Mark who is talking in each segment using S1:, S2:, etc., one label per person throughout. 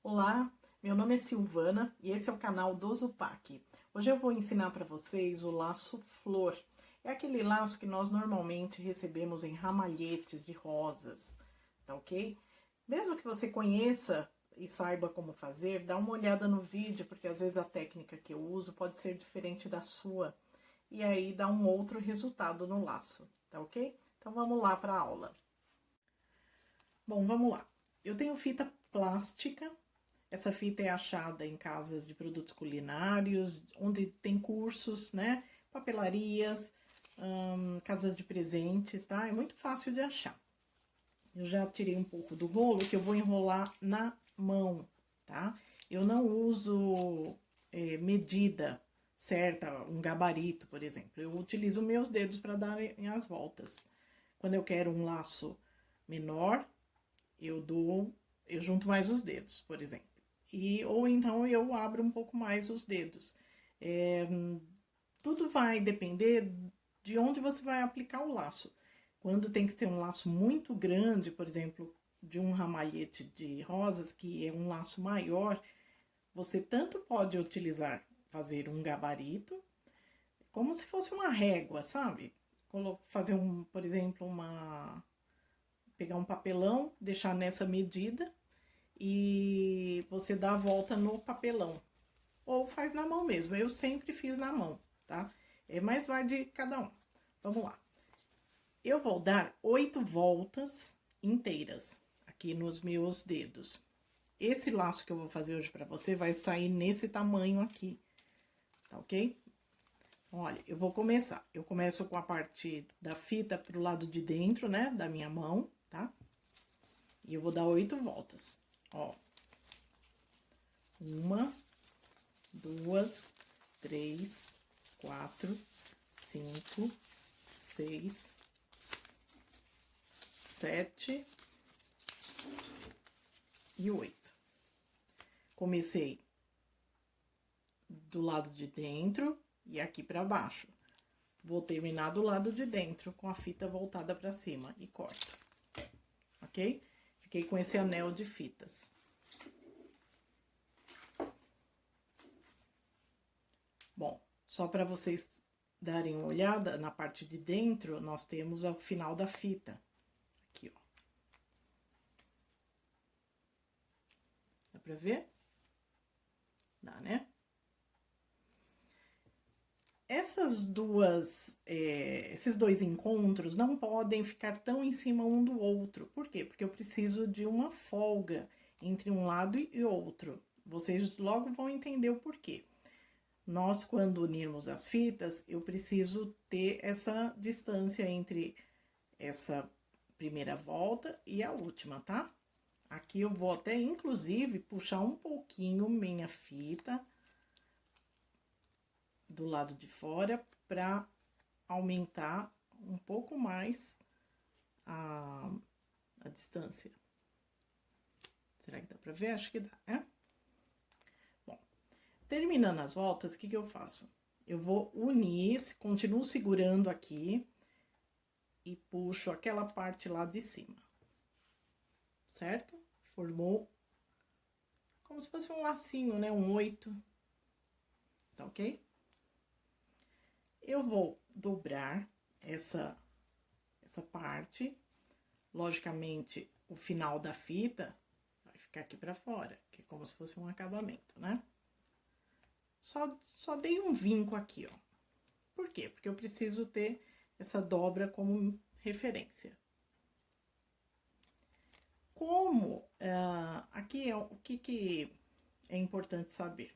S1: Olá, meu nome é Silvana e esse é o canal do Zupac. Hoje eu vou ensinar para vocês o laço flor. É aquele laço que nós normalmente recebemos em ramalhetes de rosas, tá ok? Mesmo que você conheça e saiba como fazer, dá uma olhada no vídeo, porque às vezes a técnica que eu uso pode ser diferente da sua. E aí dá um outro resultado no laço, tá ok? Então vamos lá para a aula. Bom, vamos lá. Eu tenho fita plástica. Essa fita é achada em casas de produtos culinários, onde tem cursos, né? Papelarias, casas de presentes, tá? É muito fácil de achar. Eu já tirei um pouco do rolo, que eu vou enrolar na mão, tá? Eu não uso medida certa, um gabarito, por exemplo. Eu utilizo meus dedos para dar as voltas. Quando eu quero um laço menor, eu junto mais os dedos, por exemplo. Ou então eu abro um pouco mais os dedos. Tudo vai depender de onde você vai aplicar o laço. Quando tem que ser um laço muito grande, por exemplo, de um ramalhete de rosas, que é um laço maior, você tanto pode utilizar, fazer um gabarito, como se fosse uma régua, sabe? Fazer por exemplo, pegar um papelão, deixar nessa medida e você dá a volta no papelão. Ou faz na mão mesmo, eu sempre fiz na mão, tá? Mas vai de cada um. Vamos lá. Eu vou dar 8 voltas inteiras aqui nos meus dedos. Esse laço que eu vou fazer hoje pra você vai sair nesse tamanho aqui, tá ok? Olha, eu vou começar. Eu começo com a parte da fita pro lado de dentro, né, da minha mão, tá? E eu vou dar 8 voltas, ó. 1, 2, 3, 4, 5, 6, 7 e 8. Comecei do lado de dentro e aqui pra baixo. Vou terminar do lado de dentro com a fita voltada pra cima e corto, ok? Fiquei com esse anel de fitas. Bom, só para vocês darem uma olhada, na parte de dentro, nós temos o final da fita. Aqui, ó. Dá pra ver? Dá, né? Esses dois encontros não podem ficar tão em cima um do outro. Por quê? Porque eu preciso de uma folga entre um lado e outro. Vocês logo vão entender o porquê. Nós, quando unirmos as fitas, eu preciso ter essa distância entre essa primeira volta e a última, tá? Aqui eu vou até, inclusive, puxar um pouquinho minha fita do lado de fora para aumentar um pouco mais a distância. Será que dá pra ver? Acho que dá, né? Bom, terminando as voltas, o que eu faço? Eu vou unir, continuo segurando aqui e puxo aquela parte lá de cima, certo? Formou como se fosse um lacinho, né? Um 8, tá ok? Eu vou dobrar essa parte. Logicamente, o final da fita vai ficar aqui pra fora, que é como se fosse um acabamento, né? Só dei um vinco aqui, ó. Por quê? Porque eu preciso ter essa dobra como referência. Aqui é o que é importante saber.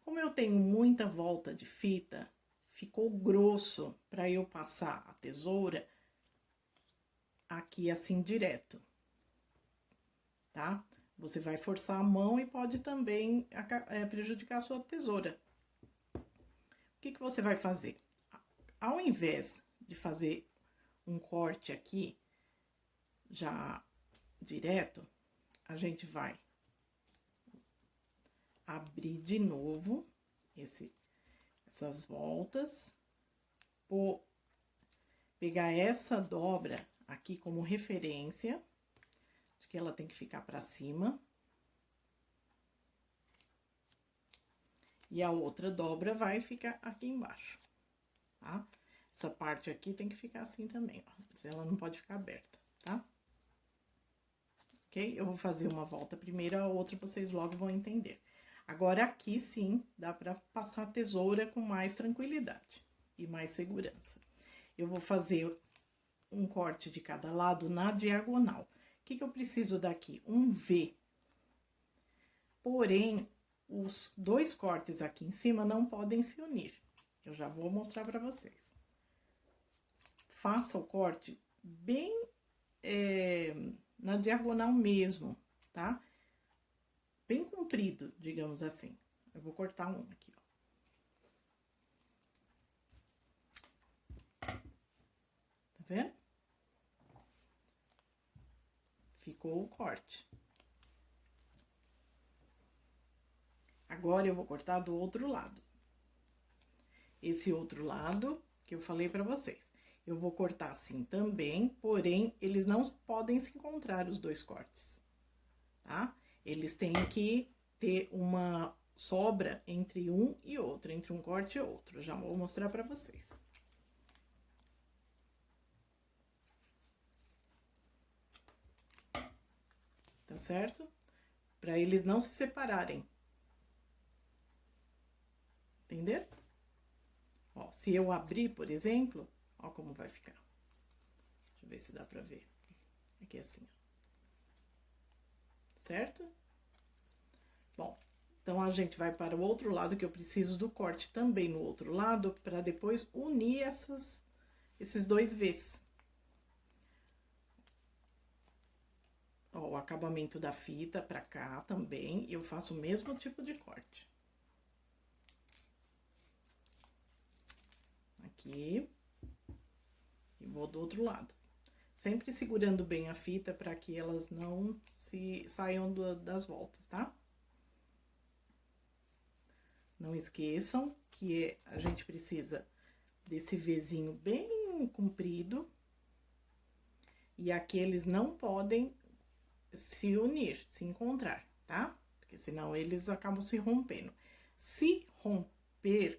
S1: Como eu tenho muita volta de fita, ficou grosso para eu passar a tesoura aqui assim direto, tá? Você vai forçar a mão e pode também prejudicar a sua tesoura. O que você vai fazer? Ao invés de fazer um corte aqui, já direto, a gente vai abrir de novo essas voltas, pegar essa dobra aqui como referência, de que ela tem que ficar pra cima. E a outra dobra vai ficar aqui embaixo, tá? Essa parte aqui tem que ficar assim também, ó. Ela não pode ficar aberta, tá? Ok? Eu vou fazer uma volta primeiro, a outra vocês logo vão entender. Agora, aqui sim, dá pra passar a tesoura com mais tranquilidade e mais segurança. Eu vou fazer um corte de cada lado na diagonal. O que eu preciso daqui? Um V. Porém, os dois cortes aqui em cima não podem se unir. Eu já vou mostrar pra vocês. Faça o corte bem na diagonal mesmo, tá? Bem comprido, digamos assim. Eu vou cortar um aqui, ó. Tá vendo? Ficou o corte. Agora, eu vou cortar do outro lado. Esse outro lado que eu falei pra vocês. Eu vou cortar assim também, porém, eles não podem se encontrar, os dois cortes, tá? Eles têm que ter uma sobra entre um e outro, entre um corte e outro. Já vou mostrar pra vocês. Tá certo? Pra eles não se separarem. Entender? Ó, se eu abrir, por exemplo, ó como vai ficar. Deixa eu ver se dá pra ver. Aqui assim, ó. Certo? Bom, então a gente vai para o outro lado, que eu preciso do corte também no outro lado, pra depois unir esses dois V's. Ó, o acabamento da fita pra cá também, eu faço o mesmo tipo de corte. Aqui. E vou do outro lado. Sempre segurando bem a fita pra que elas não se saiam das voltas, tá? Não esqueçam que a gente precisa desse Vzinho bem comprido. E aqui eles não podem se unir, se encontrar, tá? Porque senão eles acabam se rompendo. Se romper,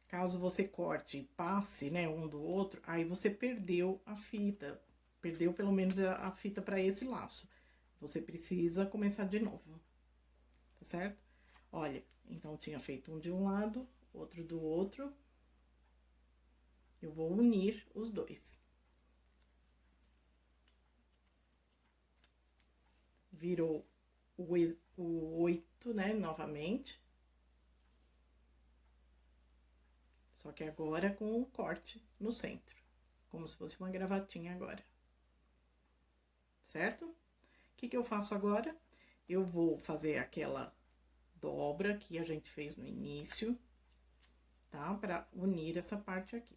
S1: caso você corte e passe, né, um do outro, aí você perdeu a fita, perdeu pelo menos a fita para esse laço. Você precisa começar de novo, tá certo? Olha, então eu tinha feito um de um lado, outro do outro. Eu vou unir os dois. Virou o 8, né, novamente. Só que agora com o corte no centro, como se fosse uma gravatinha agora. Certo? O que eu faço agora? Eu vou fazer aquela dobra que a gente fez no início, tá? Pra unir essa parte aqui.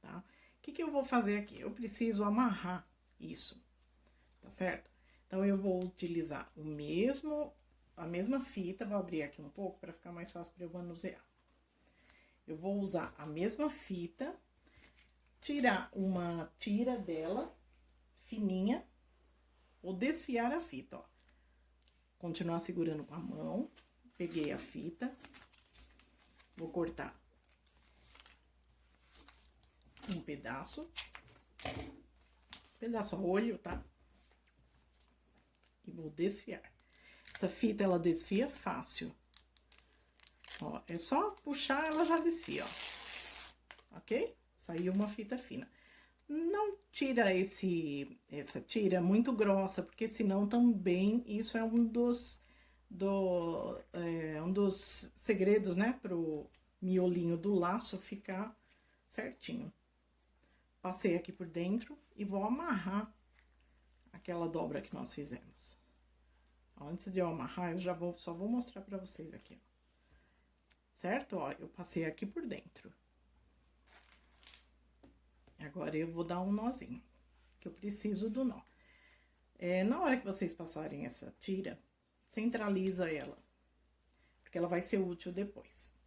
S1: Tá? O que eu vou fazer aqui? Eu preciso amarrar isso, tá certo? Então, eu vou utilizar a mesma fita, vou abrir aqui um pouco para ficar mais fácil para eu manusear. Eu vou usar a mesma fita, tirar uma tira dela, fininha, vou desfiar a fita, ó. Continuar segurando com a mão, peguei a fita, vou cortar um pedaço a olho, tá? E vou desfiar. Essa fita, ela desfia fácil. Ó, é só puxar, ela já desfia, ó. Ok? Saiu uma fita fina. Não tira essa tira muito grossa, porque senão também isso é um dos segredos, né, pro miolinho do laço ficar certinho. Passei aqui por dentro e vou amarrar aquela dobra que nós fizemos. Antes de eu amarrar, eu só vou mostrar pra vocês aqui, ó. Certo? Ó, eu passei aqui por dentro. Agora, eu vou dar um nozinho, que eu preciso do nó. Na hora que vocês passarem essa tira, centraliza ela, porque ela vai ser útil depois.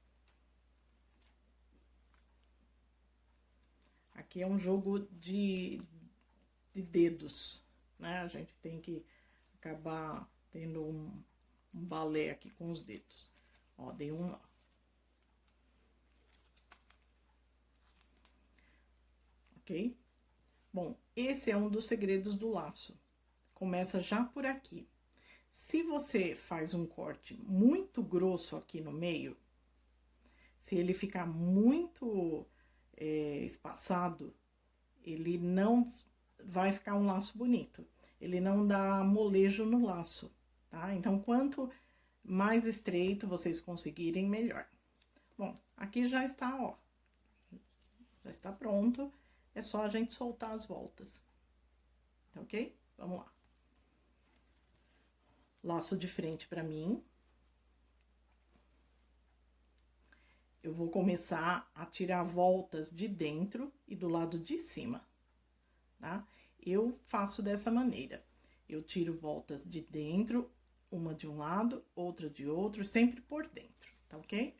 S1: Aqui é um jogo de dedos, né? A gente tem que acabar tendo um balé aqui com os dedos. Ó, dei um nó. Ok? Bom, esse é um dos segredos do laço. Começa já por aqui. Se você faz um corte muito grosso aqui no meio, se ele ficar muito espaçado, ele não vai ficar um laço bonito. Ele não dá molejo no laço, tá? Então, quanto mais estreito vocês conseguirem, melhor. Bom, aqui já está, ó. Já está pronto. É só a gente soltar as voltas. Tá ok? Vamos lá. Laço de frente pra mim. Eu vou começar a tirar voltas de dentro e do lado de cima, tá? Eu faço dessa maneira. Eu tiro voltas de dentro, uma de um lado, outra de outro, sempre por dentro, tá ok?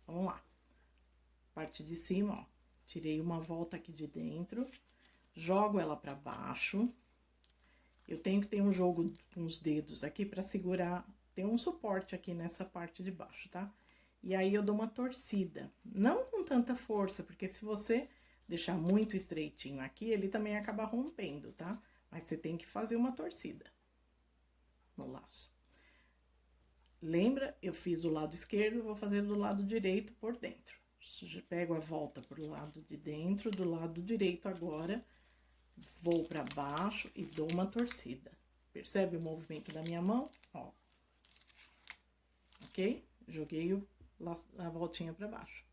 S1: Vamos lá. Parte de cima, ó. Tirei uma volta aqui de dentro, jogo ela pra baixo. Eu tenho que ter um jogo com os dedos aqui pra segurar, tem um suporte aqui nessa parte de baixo, tá? E aí, eu dou uma torcida, não com tanta força, porque se você deixar muito estreitinho aqui, ele também acaba rompendo, tá? Mas você tem que fazer uma torcida no laço. Lembra? Eu fiz do lado esquerdo, vou fazer do lado direito por dentro. Pego a volta pro lado de dentro, do lado direito agora, vou pra baixo e dou uma torcida. Percebe o movimento da minha mão? Ó. Ok? Joguei a voltinha pra baixo.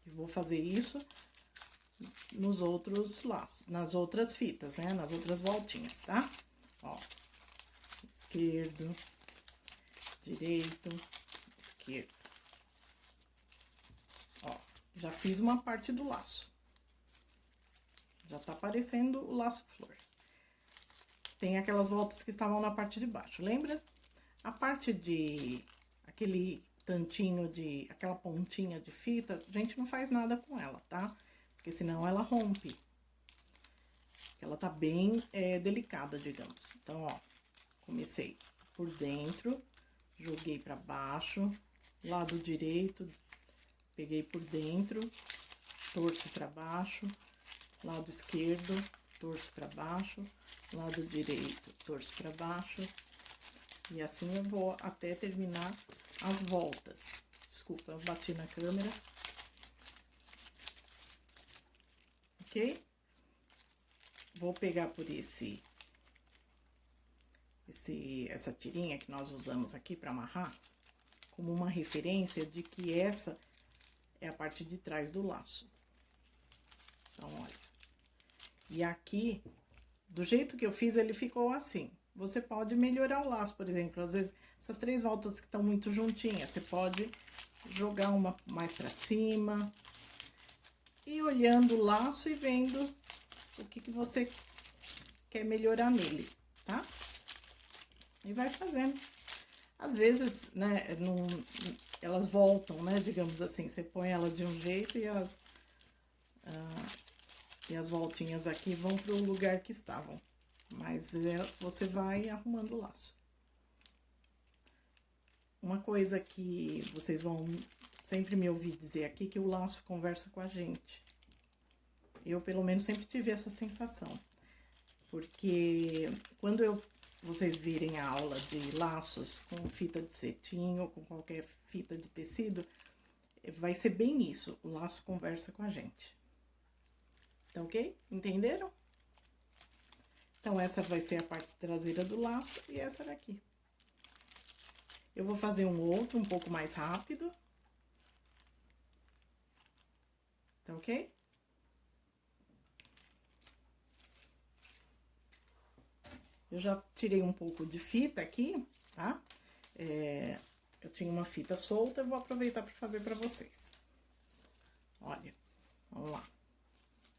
S1: E vou fazer isso nos outros laços, nas outras fitas, né? Nas outras voltinhas, tá? Ó. Esquerdo, direito, esquerdo. Ó, já fiz uma parte do laço. Já tá aparecendo o laço flor. Tem aquelas voltas que estavam na parte de baixo, lembra? A parte de aquele tantinho de, aquela pontinha de fita, a gente não faz nada com ela, tá? Porque senão ela rompe. Ela tá bem delicada, digamos. Então, ó, comecei por dentro, joguei pra baixo, lado direito, peguei por dentro, torço pra baixo, lado esquerdo, torço pra baixo, lado direito, torço pra baixo. E assim eu vou até terminar as voltas. Desculpa, eu bati na câmera. Ok? Vou pegar por essa tirinha que nós usamos aqui para amarrar, como uma referência de que essa é a parte de trás do laço. Então, olha. E aqui, do jeito que eu fiz, ele ficou assim. Você pode melhorar o laço, por exemplo, às vezes, essas 3 voltas que estão muito juntinhas, você pode jogar uma mais pra cima. E olhando o laço e vendo o que você quer melhorar nele, tá? E vai fazendo. Às vezes, né, elas voltam, né, digamos assim, você põe ela de um jeito e as voltinhas aqui vão pro lugar que estavam. Mas você vai arrumando o laço. Uma coisa que vocês vão sempre me ouvir dizer aqui, que o laço conversa com a gente. Eu, pelo menos, sempre tive essa sensação. Porque quando vocês virem a aula de laços com fita de cetim ou com qualquer fita de tecido, vai ser bem isso, o laço conversa com a gente. Tá ok? Entenderam? Então, essa vai ser a parte traseira do laço e essa daqui. Eu vou fazer um outro um pouco mais rápido. Tá ok? Eu já tirei um pouco de fita aqui, tá? Eu tinha uma fita solta, eu vou aproveitar para fazer para vocês. Olha, vamos lá.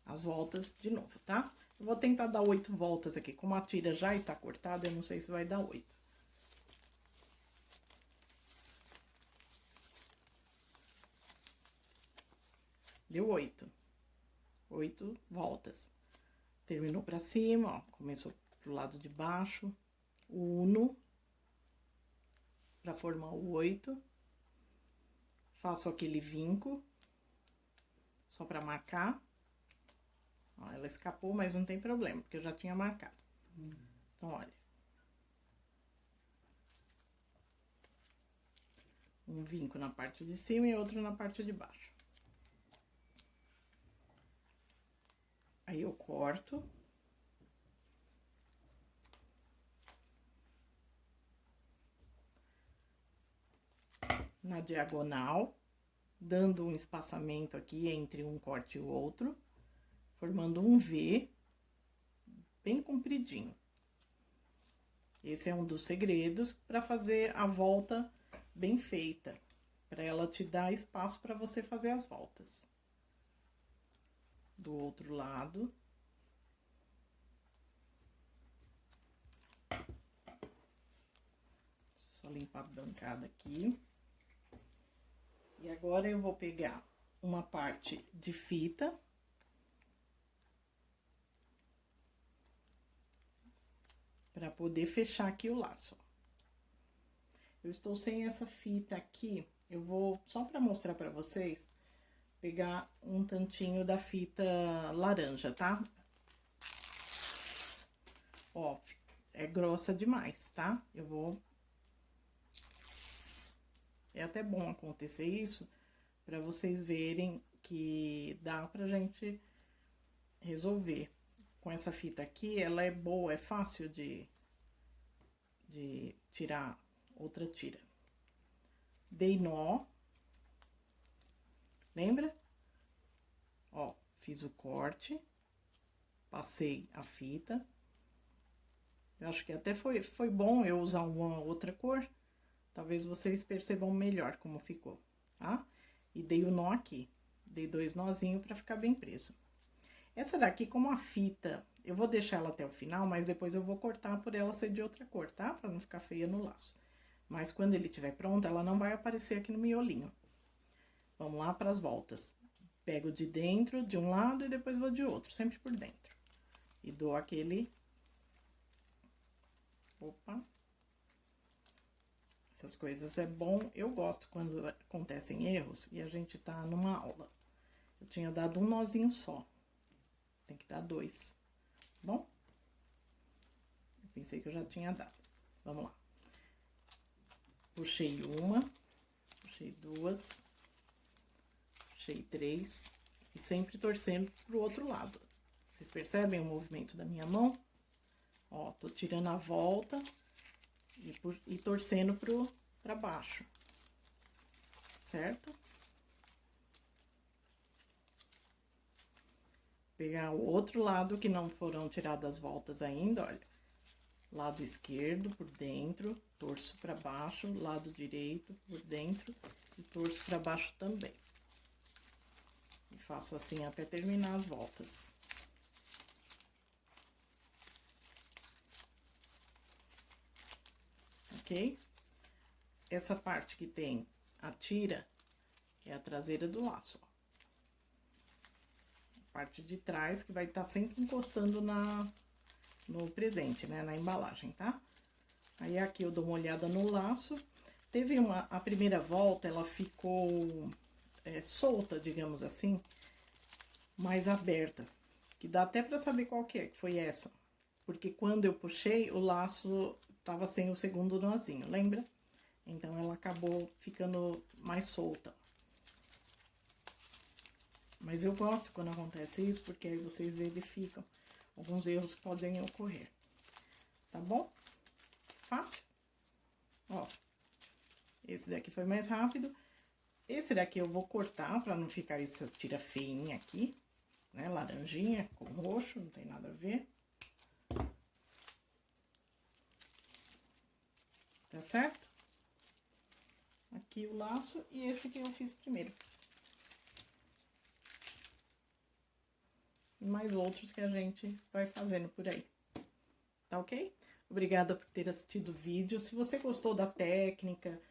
S1: As voltas de novo, tá? Eu vou tentar dar 8 voltas aqui. Como a tira já está cortada, eu não sei se vai dar 8. Deu 8. 8 voltas. Terminou pra cima, ó. Começou pro lado de baixo. Uno. para formar o 8. Faço aquele vinco, só para marcar. Ó, ela escapou, mas não tem problema, porque eu já tinha marcado. Então, olha. Um vinco na parte de cima e outro na parte de baixo. Aí, eu corto. Na diagonal, dando um espaçamento aqui entre um corte e o outro, formando um V bem compridinho. Esse é um dos segredos para fazer a volta bem feita, para ela te dar espaço para você fazer as voltas. Do outro lado. Só limpar a bancada aqui. E agora eu vou pegar uma parte de fita. Para poder fechar aqui o laço. Eu estou sem essa fita aqui, eu vou, só para mostrar para vocês, pegar um tantinho da fita laranja, tá? Ó, é grossa demais, tá? Eu vou... É até bom acontecer isso, para vocês verem que dá pra gente resolver. Com essa fita aqui, ela é boa, é fácil de tirar outra tira. Dei nó. Lembra? Ó, fiz o corte. Passei a fita. Eu acho que até foi bom eu usar uma outra cor. Talvez vocês percebam melhor como ficou, tá? E dei o nó aqui. Dei 2 nozinhos pra ficar bem preso. Essa daqui, como a fita, eu vou deixar ela até o final, mas depois eu vou cortar por ela ser de outra cor, tá? Pra não ficar feia no laço. Mas quando ele estiver pronto, ela não vai aparecer aqui no miolinho. Vamos lá para as voltas. Pego de dentro de um lado e depois vou de outro, sempre por dentro. E dou aquele... Opa! Essas coisas é bom, eu gosto quando acontecem erros e a gente tá numa aula. Eu tinha dado um nozinho só. Tem que dar 2, bom? Eu pensei que eu já tinha dado. Vamos lá. Puxei uma, puxei 2, puxei 3 e sempre torcendo pro outro lado. Vocês percebem o movimento da minha mão? Ó, tô tirando a volta e torcendo pra baixo, certo? Pegar o outro lado que não foram tiradas as voltas ainda, olha. Lado esquerdo por dentro, torço pra baixo, lado direito por dentro e torço pra baixo também. E faço assim até terminar as voltas. Ok? Essa parte que tem a tira é a traseira do laço, ó. A parte de trás que vai estar sempre encostando no presente, né? Na embalagem, tá? Aí, aqui eu dou uma olhada no laço. Teve a primeira volta, ela ficou solta, digamos assim, mais aberta. Que dá até pra saber qual que foi essa. Porque quando eu puxei, o laço tava sem o segundo nozinho, lembra? Então, ela acabou ficando mais solta. Mas eu gosto quando acontece isso, porque aí vocês verificam. Alguns erros podem ocorrer. Tá bom? Fácil? Ó, esse daqui foi mais rápido. Esse daqui eu vou cortar pra não ficar essa tira feinha aqui, né? Laranjinha com roxo, não tem nada a ver. Tá certo? Aqui o laço e esse que eu fiz primeiro. E mais outros que a gente vai fazendo por aí. Tá ok? Obrigada por ter assistido o vídeo. Se você gostou da técnica,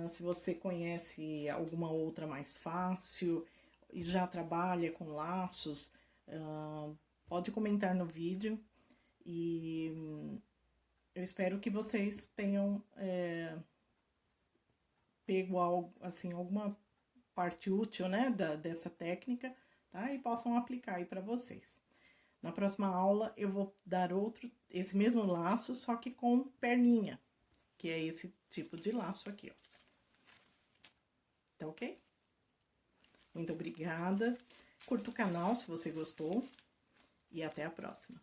S1: se você conhece alguma outra mais fácil e já trabalha com laços, pode comentar no vídeo. E eu espero que vocês tenham pego algo, assim, alguma parte útil, né, dessa técnica, tá? E possam aplicar aí para vocês. Na próxima aula eu vou dar esse mesmo laço, só que com perninha, que é esse tipo de laço aqui, ó. Tá ok? Muito obrigada. Curta o canal se você gostou e até a próxima.